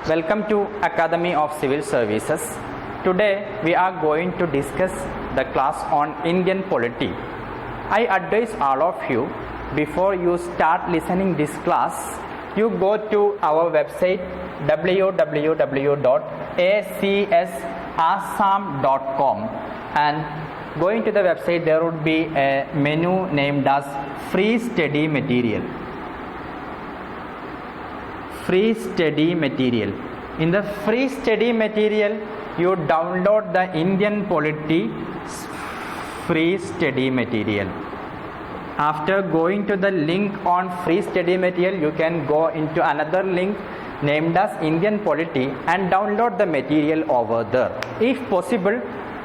Welcome to Academy of Civil Services. Today we are going to discuss the class on Indian polity. I advise all of you, before you start listening this class, you go to our website www.acsassam.com, and going to the website there would be a menu named as Free Study Material. Free study material. In the free study material, you download the Indian polity free study material. After going to the link on free study material, you can go into another link named as Indian polity and download the material over there. If possible,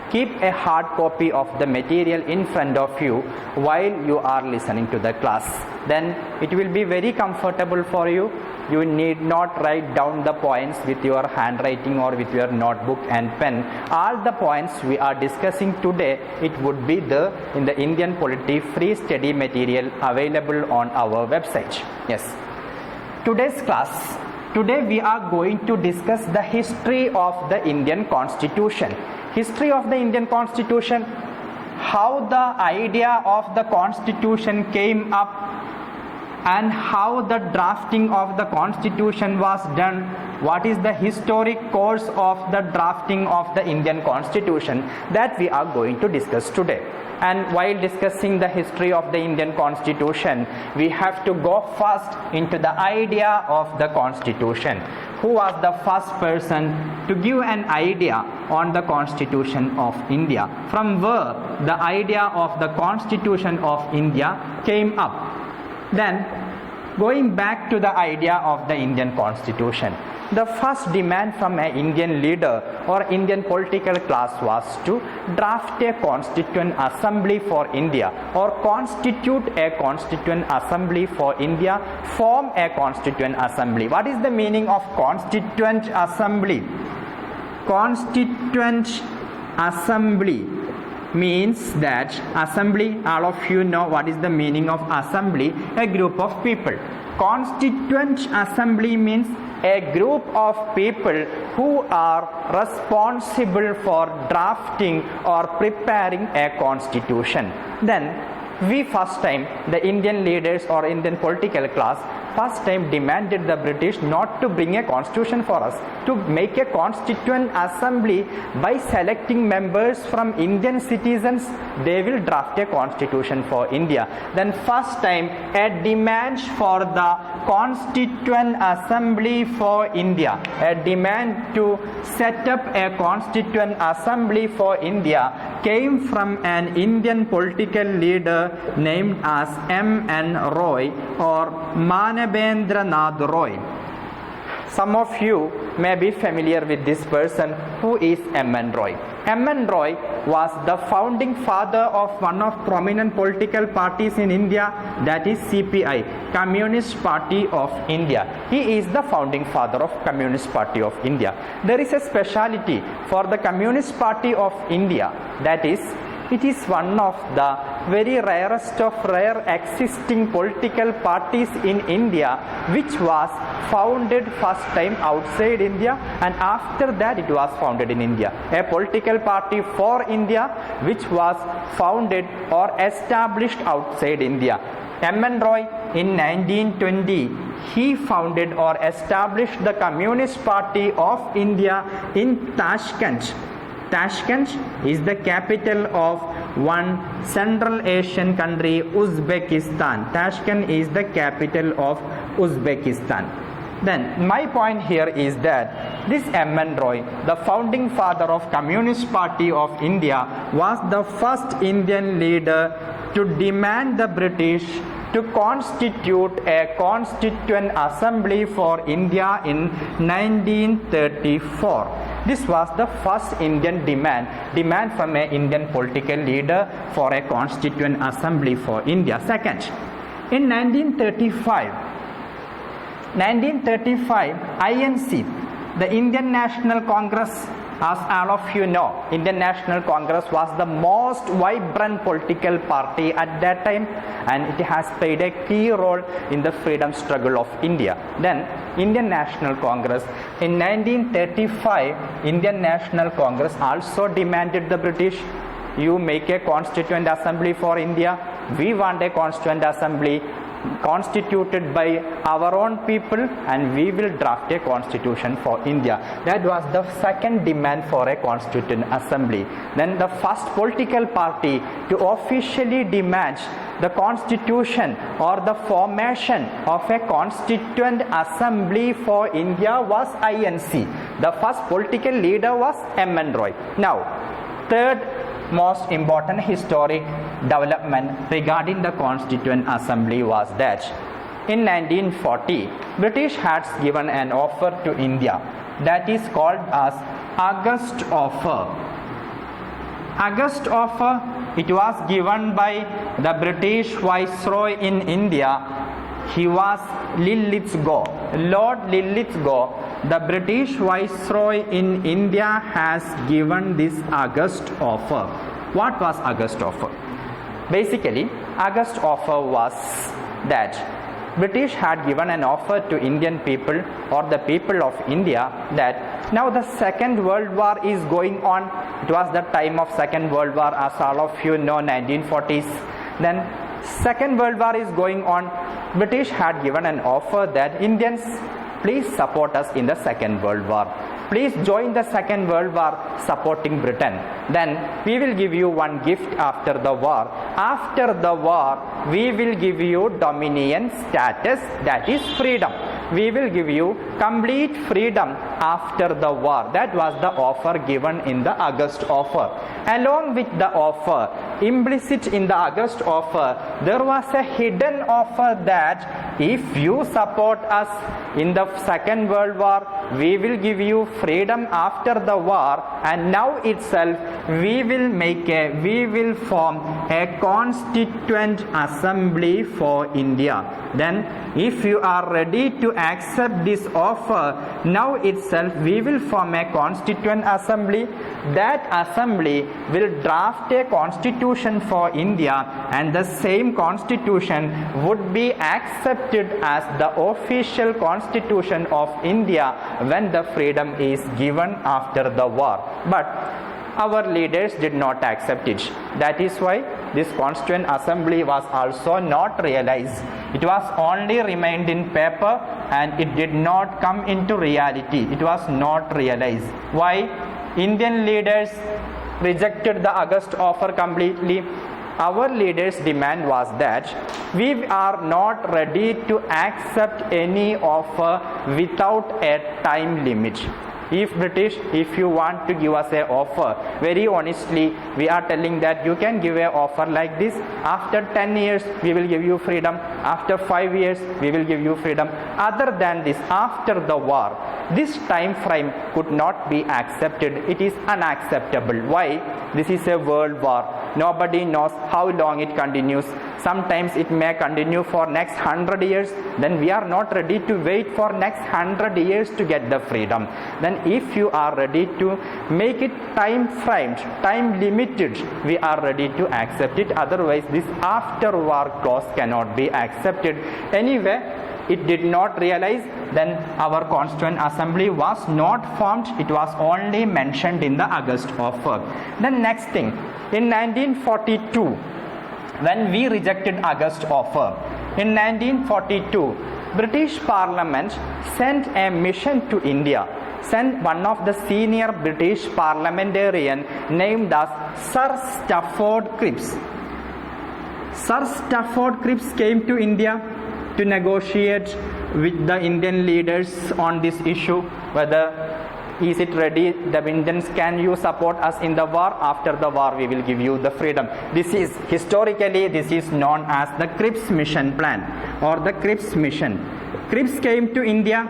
keep a hard copy of the material in front of you while you are listening to the class. Then it will be very comfortable for you. You need not write down the points with your handwriting or with your notebook and pen. All the points we are discussing today, it would be there in the Indian polity free study material available on our website. Yes. Today's class, today we are going to discuss the history of the Indian Constitution. History of the Indian Constitution, how the idea of the Constitution came up, and how the drafting of the Constitution was done. What is the historic course of the drafting of the Indian Constitution, that we are going to discuss today. And while discussing the history of the Indian Constitution, we have to go first into the idea of the Constitution. Who was the first person to give an idea on the Constitution of India? From where the idea of the Constitution of India came up? Then, going back to the idea of the Indian Constitution, the first demand from an Indian leader or Indian political class was to draft a Constituent Assembly for India, or constitute a Constituent Assembly for India, form a Constituent Assembly. What is the meaning of Constituent Assembly? Constituent Assembly means that assembly, all of you know what is the meaning of assembly, a group of people. Constituent Assembly means a group of people who are responsible for drafting or preparing a constitution. Then we first time, the Indian leaders or Indian political class, first time demanded the British not to bring a constitution for us, to make a constituent assembly by selecting members from Indian citizens. They will draft a constitution for India. Then first time a demand for the constituent assembly for India, a demand to set up a constituent assembly for India, came from an Indian political leader named as M.N. Roy or Manebendranath Roy. Some of you may be familiar with this person. Who is M.N. Roy? M.N. Roy was the founding father of one of prominent political parties in India, that is CPI, Communist Party of India. He is the founding father of Communist Party of India. There is a speciality for the Communist Party of India, that is, it is one of the very rarest of rare existing political parties in India, which was founded first time outside India, and after that it was founded in India. A political party for India which was founded or established outside India. M.N. Roy in 1920, he founded or established the Communist Party of India in Tashkent. Tashkent is the capital of one Central Asian country, Uzbekistan. Tashkent is the capital of Uzbekistan. Then my point here is that this M.N. Roy, the founding father of Communist Party of India, was the first Indian leader to demand the British to constitute a constituent assembly for India in 1934. This was the first Indian demand from an Indian political leader for a constituent assembly for India. Second, in 1935, INC, the Indian National Congress, As all of you know, Indian National Congress was the most vibrant political party at that time, and it has played a key role in the freedom struggle of India. Then Indian National Congress in 1935, Indian National Congress also demanded the British, you make a constituent assembly for India. We want a constituent assembly constituted by our own people, and we will draft a constitution for India. That was the second demand for a constituent assembly. Then the first political party to officially demand the constitution or the formation of a constituent assembly for India was INC. The first political leader was M.N. Roy. Now, third most important historic development regarding the Constituent Assembly was that in 1940, British had given an offer to India that is called as August Offer. August Offer, it was given by the British Viceroy in India. He was Linlithgow, Lord Linlithgow. The British Viceroy in India has given this August Offer. What was August Offer? Basically, August Offer was that British had given an offer to Indian people or the people of India that now the Second World War is going on. It was the time of Second World War, as all of you know, 1940s. Then Second World War is going on. British had given an offer that Indians, please support us in the Second World War. Please join the Second World War supporting Britain. Then we will give you one gift after the war. After the war, we will give you dominion status, that is freedom. We will give you complete freedom after the war. That was the offer given in the August Offer. Along with the offer, implicit in the August Offer, there was a hidden offer that if you support us in the Second World War, we will give you freedom after the war, and now itself we will form a constituent assembly for India. Then if you are ready to accept this offer, now itself we will form a constituent assembly. That assembly will draft a constitution for India, and the same constitution would be accepted as the official constitution of India when the freedom is given after the war. But our leaders did not accept it. That is why this Constituent Assembly was also not realized. It was only remained in paper and it did not come into reality. It was not realized. Why? Indian leaders rejected the August Offer completely. Our leaders' demand was that we are not ready to accept any offer without a time limit. If British, if you want to give us an offer, very honestly, we are telling that you can give an offer like this. After 10 years, we will give you freedom. After 5 years, we will give you freedom. Other than this, after the war, this time frame could not be accepted. It is unacceptable. Why? This is a world war. Nobody knows how long it continues. Sometimes it may continue for next 100 years. Then we are not ready to wait for next 100 years to get the freedom. Then if you are ready to make it time framed, time limited, we are ready to accept it. Otherwise, this after war clause cannot be accepted. Anyway, it did not realize. Then our Constituent Assembly was not formed. It was only mentioned in the August Offer. Then next thing, in 1942, when we rejected August Offer, in 1942, British Parliament sent a mission to India, sent one of the senior British parliamentarian named as Sir Stafford Cripps. Sir Stafford Cripps came to India to negotiate with the Indian leaders on this issue, whether is it ready, the Indians, can you support us in the war? After the war, we will give you the freedom. This is, historically, this is known as the Crips mission plan or the Crips mission. Crips came to India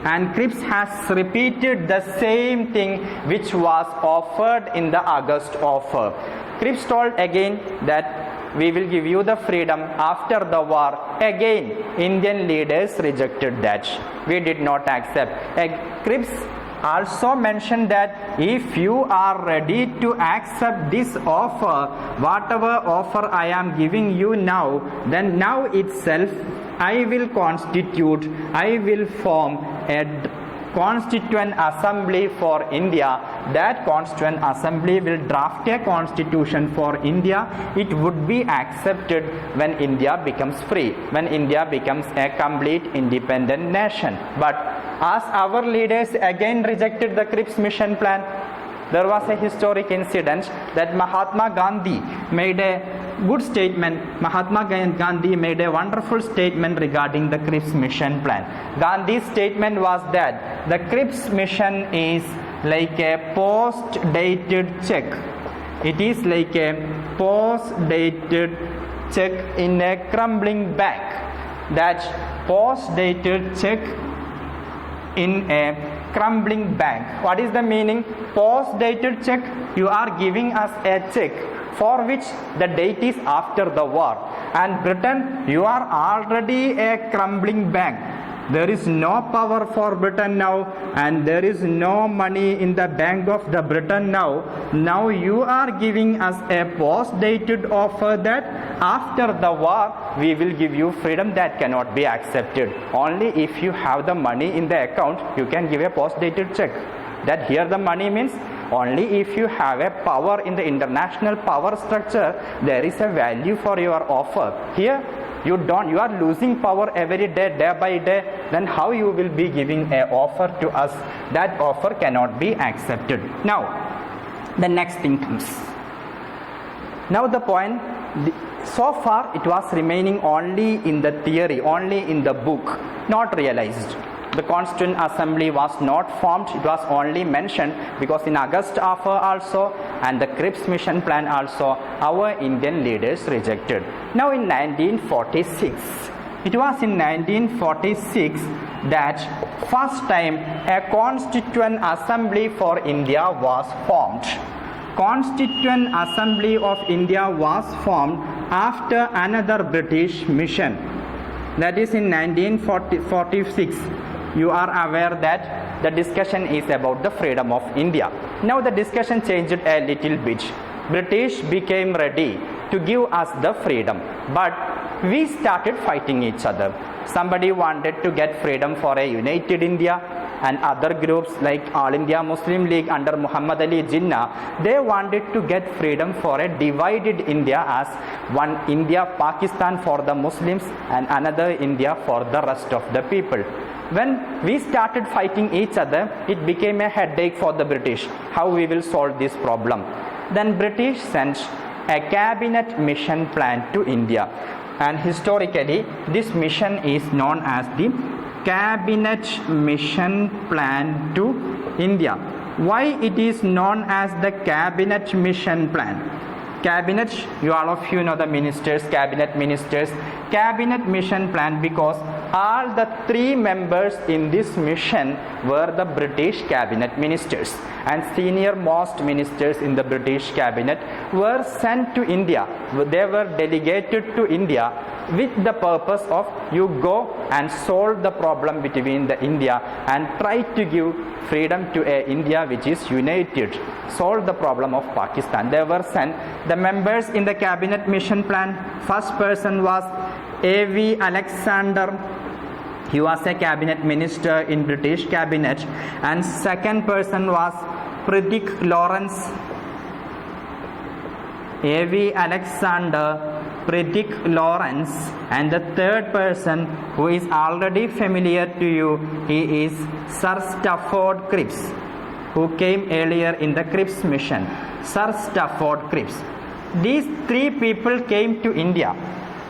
and Crips has repeated the same thing which was offered in the August Offer. Crips told again that we will give you the freedom after the war. Again, Indian leaders rejected that. We did not accept. Cripps also mentioned that if you are ready to accept this offer, whatever offer I am giving you now, then now itself I will form a Constituent Assembly for India. That Constituent Assembly will draft a constitution for India. It would be accepted when India becomes free, when India becomes a complete independent nation. But as our leaders again rejected the Crips mission plan, there was a historic incident that Mahatma Gandhi made a good statement. Mahatma Gandhi made a wonderful statement regarding the Crips mission plan. Gandhi's statement was that the Crips mission is like a post-dated check. It is like a post-dated check in a crumbling bank. That post-dated check in a crumbling bank. What is the meaning? Post-dated check, you are giving us a check for which the date is after the war, and Britain, you are already a crumbling bank. There is no power for Britain now, and there is no money in the bank of the Britain now. Now you are giving us a post-dated offer that after the war we will give you freedom. That cannot be accepted. Only if you have the money in the account you can give a post-dated check. That here the money means only if you have a power in the international power structure, there is a value for your offer. Here you are losing power every day, day by day. Then how you will be giving a offer to us? That offer cannot be accepted. Now the next thing comes. Now the point, so far it was remaining only in the theory, only in the book, not realized. The Constituent Assembly was not formed. It was only mentioned because in August offer also and the Crips mission plan also our Indian leaders rejected. Now in 1946, it was in 1946 that first time a Constituent Assembly for India was formed. Constituent Assembly of India was formed after another British mission. That is in 1946. You are aware that the discussion is about the freedom of India. Now the discussion changed a little bit. British became ready to give us the freedom, but we started fighting each other. Somebody wanted to get freedom for a united India, and other groups like All India Muslim League under Muhammad Ali Jinnah, they wanted to get freedom for a divided India as one India Pakistan for the Muslims and another India for the rest of the people. When we started fighting each other, it became a headache for the British. How we will solve this problem? Then British sent a cabinet mission plan to India, and historically this mission is known as the Cabinet Mission Plan to India. Why it is known as the Cabinet Mission Plan? Cabinet, all of you know the ministers, cabinet ministers. Cabinet mission plan because all the three members in this mission were the British cabinet ministers, and senior most ministers in the British cabinet were sent to India. They were delegated to India with the purpose of you go and solve the problem between the India and try to give freedom to a India which is united, solve the problem of Pakistan. They were sent. The members in the cabinet mission plan, first person was A.V. Alexander. He was a cabinet minister in British cabinet, and second person was Frederick Lawrence. A.V. Alexander, Frederick Lawrence, and the third person who is already familiar to you, he is Sir Stafford Cripps, who came earlier in the Crips mission. Sir Stafford Cripps. These three people came to India.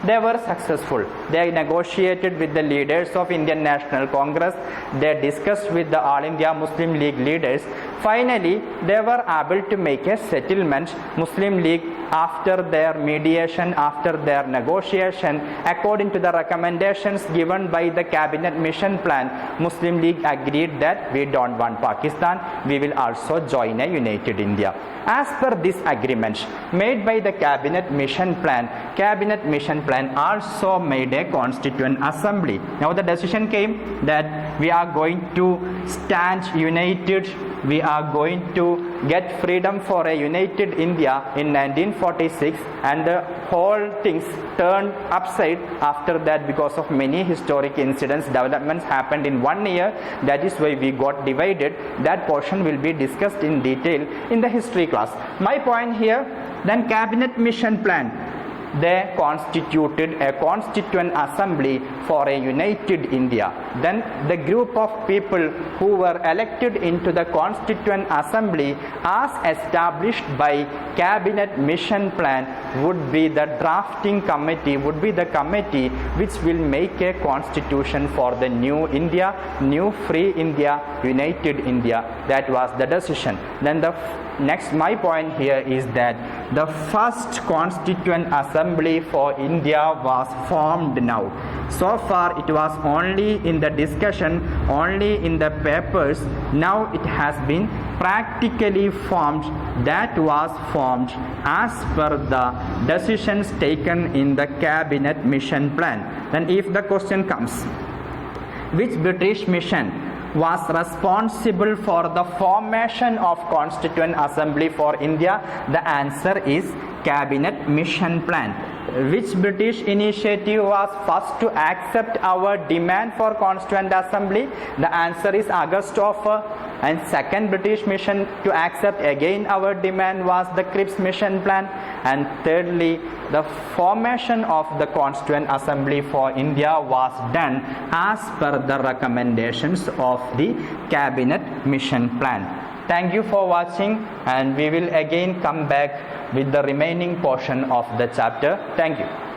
They were successful. They negotiated with the leaders of Indian National Congress. They discussed with the All India Muslim League leaders. Finally, they were able to make a settlement. Muslim League after their mediation, after their negotiation, according to the recommendations given by the cabinet mission plan, Muslim League agreed that we don't want Pakistan, we will also join a united India. As per this agreement made by the cabinet mission plan also made a constituent assembly. Now the decision came that we are going to stand united, we are going to get freedom for a united India in 1946, and the whole things turned upside after that because of many historic incidents, developments happened in 1 year. That is why we got divided. That portion will be discussed in detail in the history class. My point here, then cabinet mission plan, they constituted a constituent assembly for a united India. Then the group of people who were elected into the constituent assembly as established by cabinet mission plan would be the drafting committee, would be the committee which will make a constitution for the new India, new free India, united India. That was the decision. Then the next, my point here is that the first constituent assembly for India was formed now. So far it was only in the discussion, only in the papers. Now it has been practically formed. That was formed as per the decisions taken in the cabinet mission plan. Then if the question comes, which British mission was responsible for the formation of Constituent Assembly for India? The answer is Cabinet Mission Plan. Which British initiative was first to accept our demand for Constituent Assembly? The answer is August Offer. And second British mission to accept again our demand was the Crips Mission Plan. And thirdly, the formation of the Constituent Assembly for India was done as per the recommendations of the Cabinet Mission Plan. Thank you for watching, and we will again come back with the remaining portion of the chapter. Thank you.